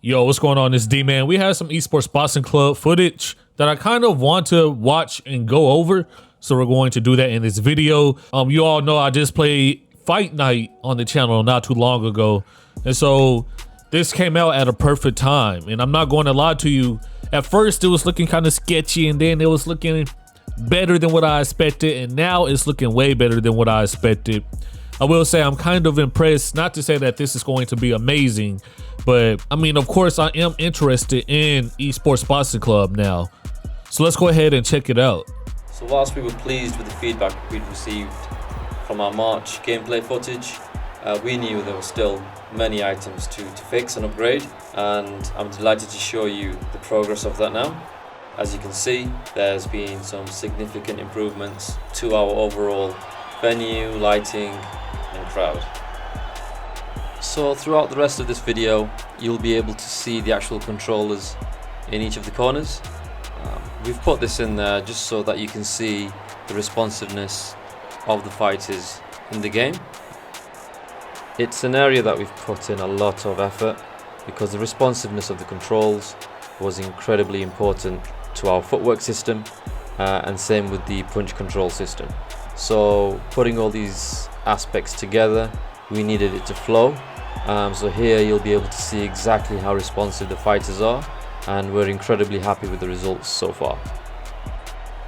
Yo, what's going on? It's D-Man. We have some eSports Boxing Club footage that I kind of want to watch and go over. So we're going to do that in this video. You all know I just played Fight Night on the channel not too long ago. And so this came out at a perfect time. And I'm not going to lie to you. At first, it was looking kind of sketchy, and then it was looking better than what I expected. And now it's looking way better than what I expected. I will say I'm kind of impressed, not to say that this is going to be amazing, but I mean, of course, I am interested in eSports Boxing Club now. So let's go ahead and check it out. So whilst we were pleased with the feedback we'd received from our March gameplay footage, we knew there were still many items to fix and upgrade, and I'm delighted to show you the progress of that now. As you can see, there's been some significant improvements to our overall venue, lighting, and crowd. So throughout the rest of this video, you'll be able to see the actual controllers in each of the corners. We've put this in there just so that you can see the responsiveness of the fighters in the game. It's an area that we've put in a lot of effort because the responsiveness of the controls was incredibly important to our footwork system, and same with the punch control system. So putting all these aspects together, we needed it to flow. So here you'll be able to see exactly how responsive the fighters are, and we're incredibly happy with the results so far.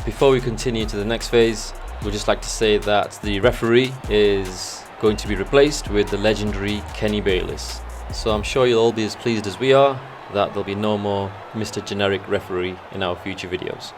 Before we continue to the next phase, we'd just like to say that the referee is going to be replaced with the legendary Kenny Bayliss. So I'm sure you'll all be as pleased as we are that there'll be no more Mr. Generic Referee in our future videos.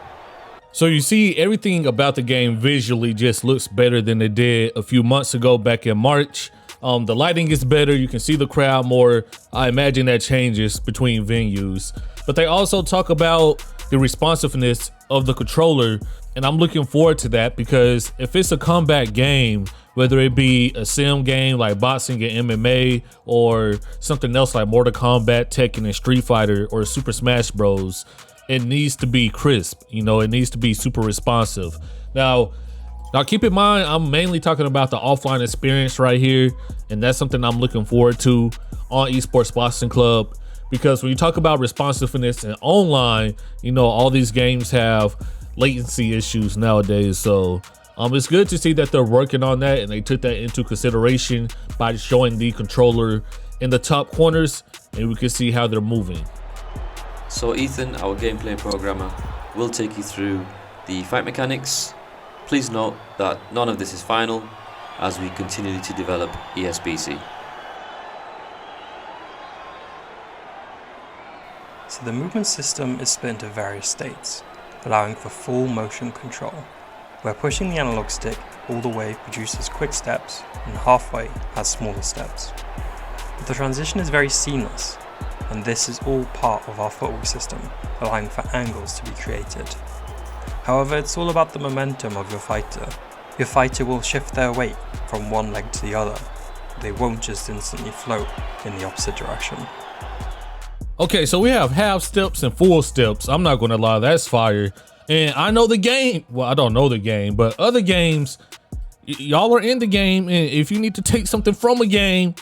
So you see, everything about the game visually just looks better than it did a few months ago back in March. The lighting is better, you can see the crowd more. I imagine that changes between venues. But they also talk about the responsiveness of the controller, and I'm looking forward to that because if it's a combat game, whether it be a sim game like boxing and MMA or something else like Mortal Kombat, Tekken, and Street Fighter, or Super Smash Bros., it needs to be crisp, you know, it needs to be super responsive. Now keep in mind, I'm mainly talking about the offline experience right here, and that's something I'm looking forward to on eSports Boxing Club, because when you talk about responsiveness and online, you know, all these games have latency issues nowadays. So it's good to see that they're working on that, and they took that into consideration by showing the controller in the top corners, and we can see how they're moving. So Ethan, our gameplay programmer, will take you through the fight mechanics. Please note that none of this is final as we continue to develop ESBC. So the movement system is split into various states, allowing for full motion control, where pushing the analog stick all the way produces quick steps and halfway has smaller steps. But the transition is very seamless, and this is all part of our footwork system, allowing for angles to be created. However, it's all about the momentum of your fighter. Your fighter will shift their weight from one leg to the other. They won't just instantly float in the opposite direction. Okay, so we have half steps and full steps. I'm not gonna lie, that's fire. And I know the game, well, I don't know the game, but other games, y'all are in the game, and if you need to take something from a game,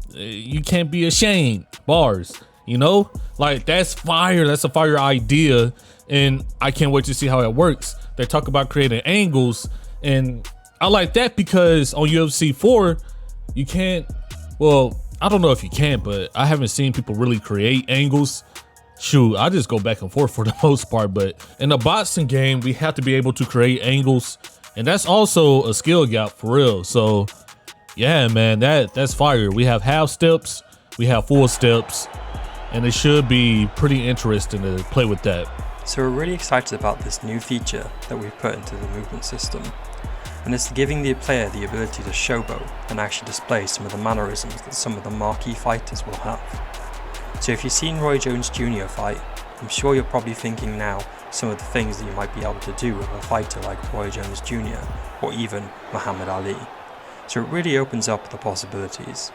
you can't be ashamed. Bars, you know, like that's fire. That's a fire idea, and I can't wait to see how it works. They talk about creating angles, and I like that because on UFC 4 you can't, well, I don't know if you can, but I haven't seen people really create angles. Shoot, I just go back and forth for the most part, but in a boxing game we have to be able to create angles, and that's also a skill gap for real. So yeah, man, that's fire. We have half steps, we have full steps, and it should be pretty interesting to play with that. So we're really excited about this new feature that we've put into the movement system, and it's giving the player the ability to showboat and actually display some of the mannerisms that some of the marquee fighters will have. So if you've seen Roy Jones Jr. fight, I'm sure you're probably thinking now some of the things that you might be able to do with a fighter like Roy Jones Jr. or even Muhammad Ali. So it really opens up the possibilities.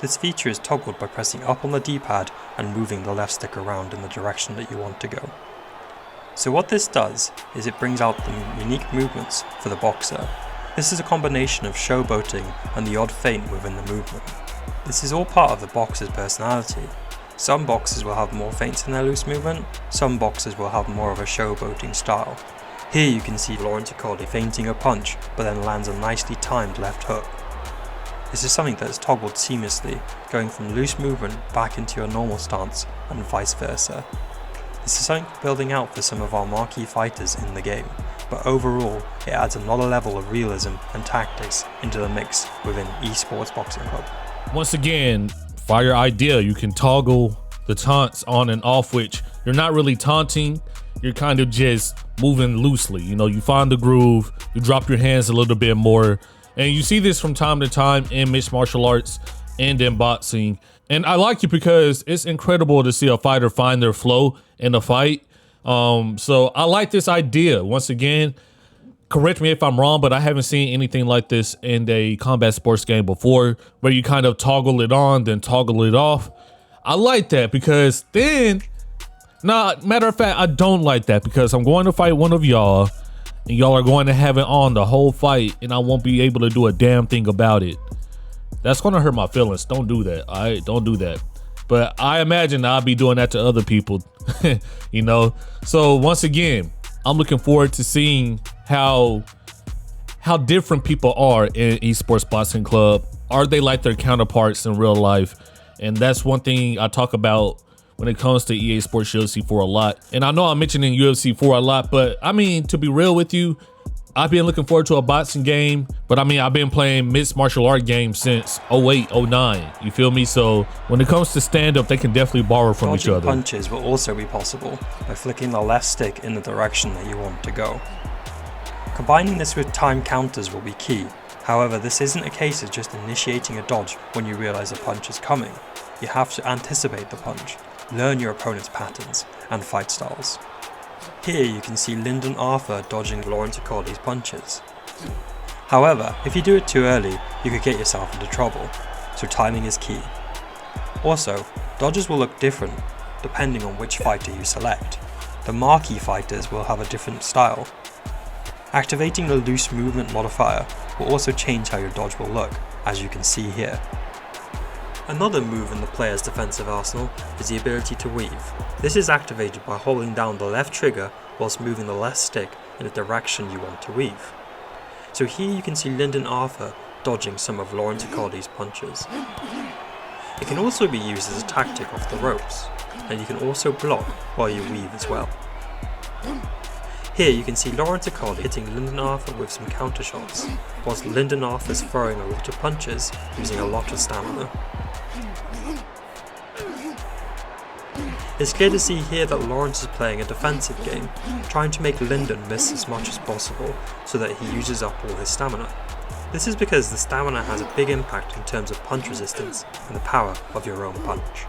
This feature is toggled by pressing up on the D-pad and moving the left stick around in the direction that you want to go. So what this does is it brings out the unique movements for the boxer. This is a combination of showboating and the odd feint within the movement. This is all part of the boxer's personality, Some boxers will have more feints in their loose movement, some boxers will have more of a showboating style. Here you can see Lawrence Accordi feinting a punch, but then lands a nicely timed left hook. This is something that is toggled seamlessly, going from loose movement back into your normal stance and vice versa. This is something we're building out for some of our marquee fighters in the game, but overall it adds another level of realism and tactics into the mix within eSports Boxing Club. Once again, fire idea, you can toggle the taunts on and off, which you're not really taunting, you're kind of just moving loosely. You know, you find the groove, you drop your hands a little bit more, and you see this from time to time in mixed martial arts and in boxing. And I like it because it's incredible to see a fighter find their flow in a fight. So I like this idea. Once again, correct me if I'm wrong, but I haven't seen anything like this in a combat sports game before, where you kind of toggle it on, then toggle it off. I like that because then, matter of fact, I don't like that because I'm going to fight one of y'all and y'all are going to have it on the whole fight and I won't be able to do a damn thing about it. That's going to hurt my feelings. Don't do that. All right, don't do that. But I imagine I'll be doing that to other people, you know? So once again, I'm looking forward to seeing how different people are in eSports Boxing Club. Are they like their counterparts in real life? And that's one thing I talk about when it comes to EA Sports UFC 4 a lot. And I know I'm mentioning UFC 4 a lot, but I mean, to be real with you, I've been looking forward to a boxing game, but I mean, I've been playing mixed martial art games since 08, 09. You feel me? So when it comes to stand-up, they can definitely borrow from each other. Punches will also be possible by flicking the left stick in the direction that you want to go. Combining this with time counters will be key. However, this isn't a case of just initiating a dodge when you realize a punch is coming. You have to anticipate the punch, learn your opponent's patterns and fight styles. Here you can see Lyndon Arthur dodging Lawrence Accordi's punches. However, if you do it too early, you could get yourself into trouble, so timing is key. Also, dodges will look different depending on which fighter you select. The marquee fighters will have a different style. Activating the loose movement modifier will also change how your dodge will look, as you can see here. Another move in the player's defensive arsenal is the ability to weave. This is activated by holding down the left trigger whilst moving the left stick in the direction you want to weave. So here you can see Lyndon Arthur dodging some of Lawrence Accordi's punches. It can also be used as a tactic off the ropes, and you can also block while you weave as well. Here you can see Lawrence Accordi hitting Lyndon Arthur with some counter shots, whilst Lyndon Arthur's throwing a lot of punches using a lot of stamina. It's clear to see here that Lawrence is playing a defensive game, trying to make Lyndon miss as much as possible so that he uses up all his stamina. This is because the stamina has a big impact in terms of punch resistance and the power of your own punch.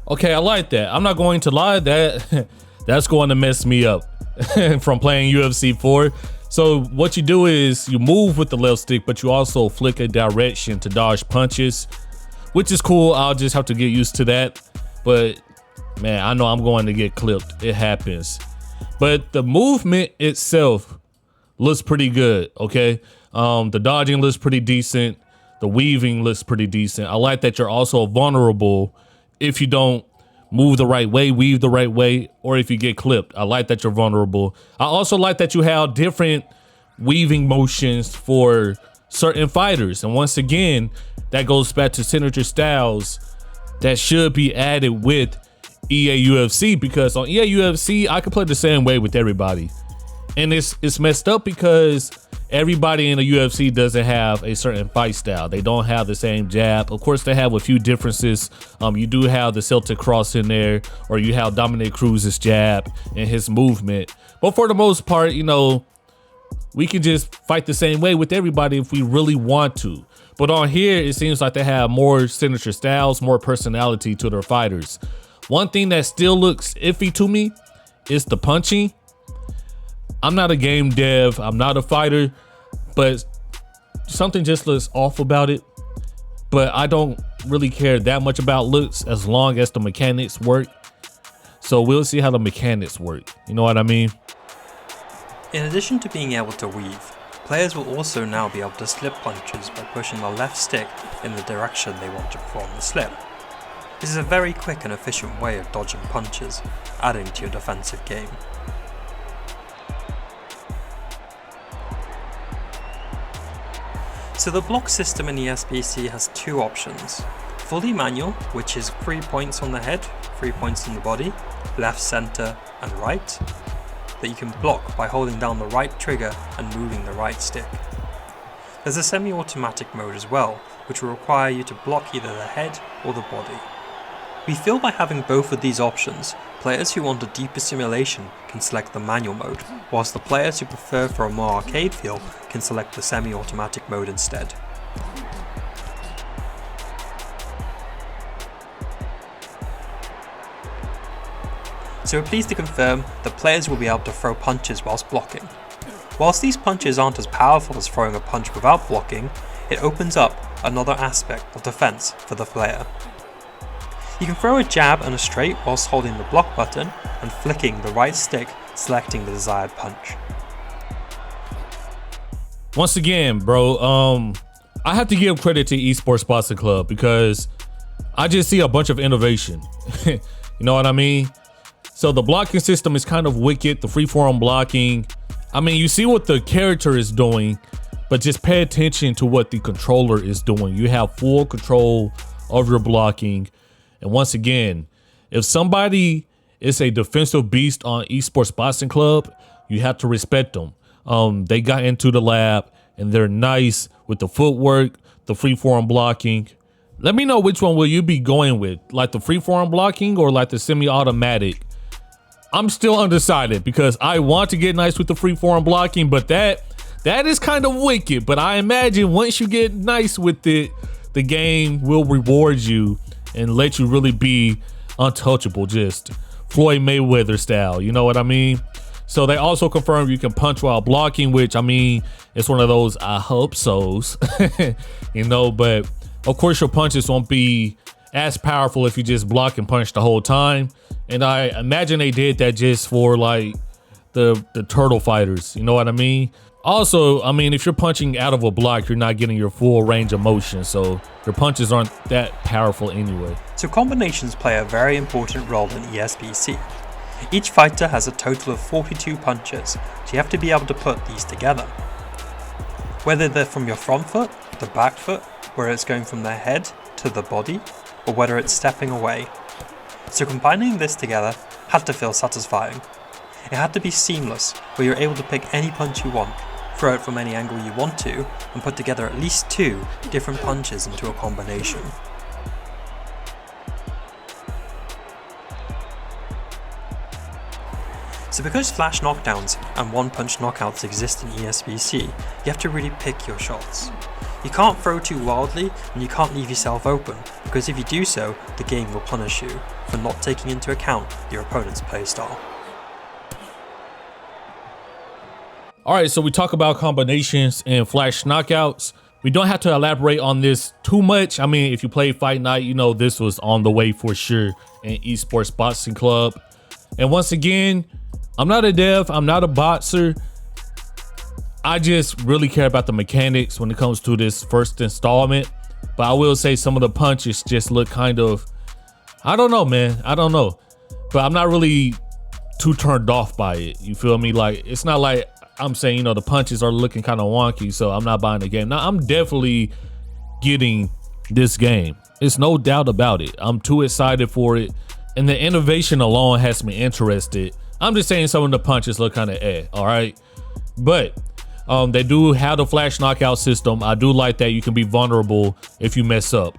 Okay, I like that. I'm not going to lie, that's going to mess me up from playing UFC 4. So what you do is you move with the left stick, but you also flick a direction to dodge punches, which is cool. I'll just have to get used to that. But man, I know I'm going to get clipped. It happens. But the movement itself looks pretty good, okay? The dodging looks pretty decent. The weaving looks pretty decent. I like that you're also vulnerable if you don't move the right way, weave the right way, or if you get clipped. I like that you're vulnerable. I also like that you have different weaving motions for certain fighters. And once again, that goes back to signature styles that should be added with EA UFC, because on EA UFC, I can play the same way with everybody. And it's messed up because everybody in the UFC doesn't have a certain fight style. They don't have the same jab. Of course, they have a few differences. You do have the Celtic cross in there, or you have Dominic Cruz's jab and his movement. But for the most part, you know, we can just fight the same way with everybody if we really want to. But on here, it seems like they have more signature styles, more personality to their fighters. One thing that still looks iffy to me is the punching. I'm not a game dev, I'm not a fighter, but something just looks off about it. But I don't really care that much about looks as long as the mechanics work. So we'll see how the mechanics work. You know what I mean? In addition to being able to weave, Players will also now be able to slip punches by pushing the left stick in the direction they want to perform the slip. This is a very quick and efficient way of dodging punches, adding to your defensive game. So the block system in ESBC has two options. Fully manual, which is 3 points on the head, 3 points on the body, left, center and right, that you can block by holding down the right trigger and moving the right stick. There's a semi-automatic mode as well, which will require you to block either the head or the body. We feel by having both of these options, players who want a deeper simulation can select the manual mode, whilst the players who prefer for a more arcade feel can select the semi-automatic mode instead. So we're pleased to confirm that players will be able to throw punches whilst blocking. Whilst these punches aren't as powerful as throwing a punch without blocking, it opens up another aspect of defense for the player. You can throw a jab and a straight whilst holding the block button and flicking the right stick, selecting the desired punch. Once again, bro, I have to give credit to eSports Boxing Club because I just see a bunch of innovation. You know what I mean? So the blocking system is kind of wicked, the freeform blocking. I mean, you see what the character is doing, but just pay attention to what the controller is doing. You have full control of your blocking. And once again, if somebody is a defensive beast on eSports Boxing Club, you have to respect them. They got into the lab and they're nice with the footwork, the freeform blocking. Let me know which one will you be going with, like the freeform blocking or like the semi-automatic. I'm still undecided because I want to get nice with the freeform blocking, but that is kind of wicked. But I imagine once you get nice with it, the game will reward you and let you really be untouchable, just Floyd Mayweather style, you know what I mean? So they also confirmed you can punch while blocking, which I mean, it's one of those I hope so's, you know, but of course your punches won't be as powerful if you just block and punch the whole time. And I imagine they did that just for like the turtle fighters, you know what I mean? Also, I mean, if you're punching out of a block, you're not getting your full range of motion, so your punches aren't that powerful anyway. So combinations play a very important role in ESBC. Each fighter has a total of 42 punches, so you have to be able to put these together. Whether they're from your front foot, the back foot, where it's going from the head to the body, or whether it's stepping away. So combining this together had to feel satisfying. It had to be seamless, where you're able to pick any punch you want, throw it from any angle you want to, and put together at least 2 different punches into a combination. So because flash knockdowns and one-punch knockouts exist in ESBC, you have to really pick your shots. You can't throw too wildly and you can't leave yourself open, because if you do so, the game will punish you for not taking into account your opponent's playstyle. All right, so we talk about combinations and flash knockouts. We don't have to elaborate on this too much. I mean, if you play Fight Night, you know this was on the way for sure in eSports Boxing Club. And once again, I'm not a dev, I'm not a boxer. I just really care about the mechanics when it comes to this first installment. But I will say some of the punches just look kind of, I don't know, man. I don't know. But I'm not really too turned off by it. You feel me? Like, it's not like I'm saying, you know, the punches are looking kind of wonky, so I'm not buying the game. Now, I'm definitely getting this game. It's no doubt about it. I'm too excited for it. And the innovation alone has me interested. I'm just saying some of the punches look kind of all right? But they do have the flash knockout system. I do like that you can be vulnerable if you mess up.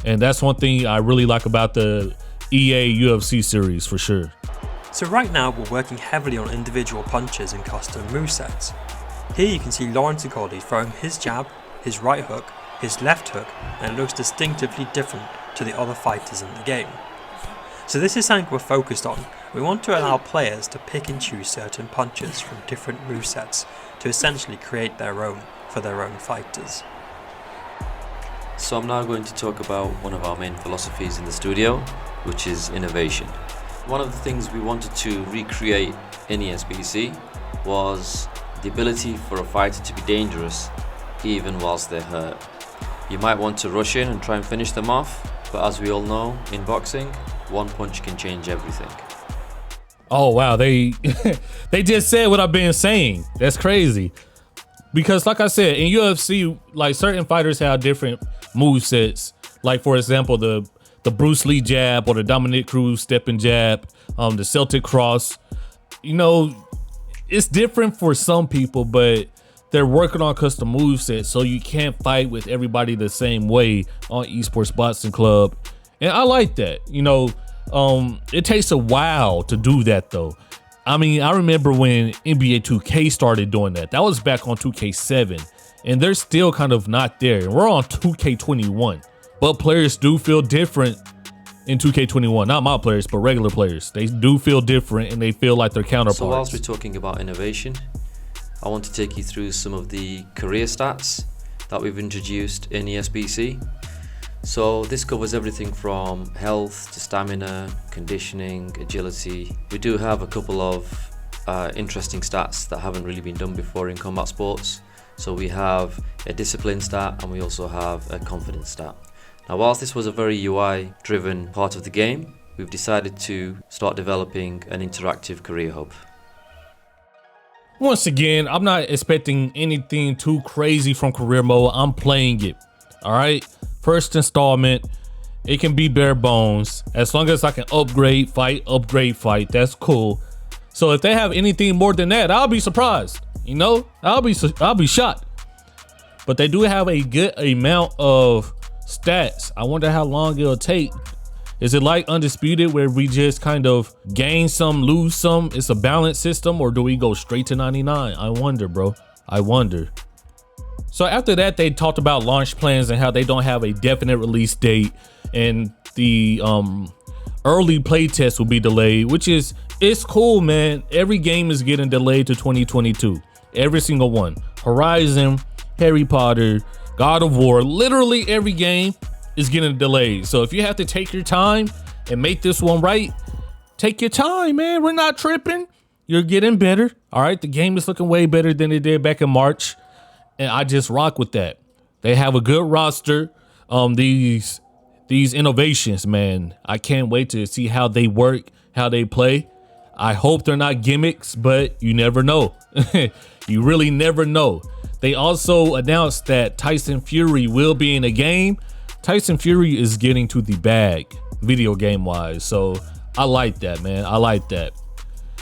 And that's one thing I really like about the EA UFC series for sure. So right now we're working heavily on individual punches and custom movesets. Here you can see Lawrence Agolli throwing his jab, his right hook, his left hook, and it looks distinctively different to the other fighters in the game. So this is something we're focused on. We want to allow players to pick and choose certain punches from different movesets to essentially create their own for their own fighters. So I'm now going to talk about one of our main philosophies in the studio, which is innovation. One of the things we wanted to recreate in ESBC was the ability for a fighter to be dangerous even whilst they're hurt. You might want to rush in and try and finish them off, but as we all know, in boxing, one punch can change everything. Oh wow, they they just said what I've been saying. That's crazy. Because like I said, in UFC, like certain fighters have different movesets. Like for example, the Bruce Lee jab or the Dominic Cruz stepping jab, the Celtic cross. You know, it's different for some people, but they're working on custom movesets, so you can't fight with everybody the same way on Esports Boxing Club. And I like that. You know, it takes a while to do that though. I mean, I remember when NBA 2K started doing that. That was back on 2K7, and they're still kind of not there. We're on 2K21, but players do feel different in 2K21. Not my players, but regular players. They do feel different, and they feel like their counterparts. So whilst we're talking about innovation, I want to take you through some of the career stats that we've introduced in ESBC. So this covers everything from health to stamina, conditioning, agility. We do have a couple of interesting stats that haven't really been done before in combat sports. So we have a discipline stat and we also have a confidence stat. Now whilst this was a very UI driven part of the game, we've decided to start developing an interactive career hub. Once again, I'm not expecting anything too crazy from career mode. I'm playing it, all right? First installment, it can be bare bones. As long as I can upgrade fight, that's cool. So if they have anything more than that, I'll be surprised. You know, I'll be shocked. But they do have a good amount of stats. I wonder how long it'll take. Is it like Undisputed where we just kind of gain some, lose some? It's a balanced system, or do we go straight to 99? I wonder, bro. I wonder. So after that, they talked about launch plans and how they don't have a definite release date, and the early play test will be delayed, which is, it's cool, man. Every game is getting delayed to 2022. Every single one. Horizon, Harry Potter, God of War, literally every game is getting delayed. So if you have to take your time and make this one right, take your time, man. We're not tripping. You're getting better. All right, the game is looking way better than it did back in March. And I just rock with that. They have a good roster. These innovations, man, I can't wait to see how they work, how they play. I hope they're not gimmicks, but you never know. You really never know. They also announced that Tyson Fury will be in a game. Tyson Fury is getting to the bag, video game wise. So I like that, man. I like that.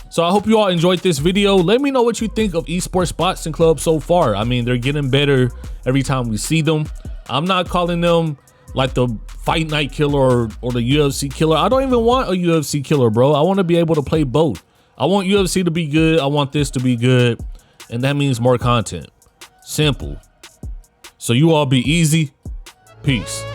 So I hope you all enjoyed this video. Let me know what you think of Esports Boxing Club so far. I mean, they're getting better every time we see them. I'm not calling them like the Fight Night killer or the UFC killer. I don't even want a UFC killer, bro. I want to be able to play both. I want UFC to be good. I want this to be good. And that means more content. Simple. So you all be easy. Peace.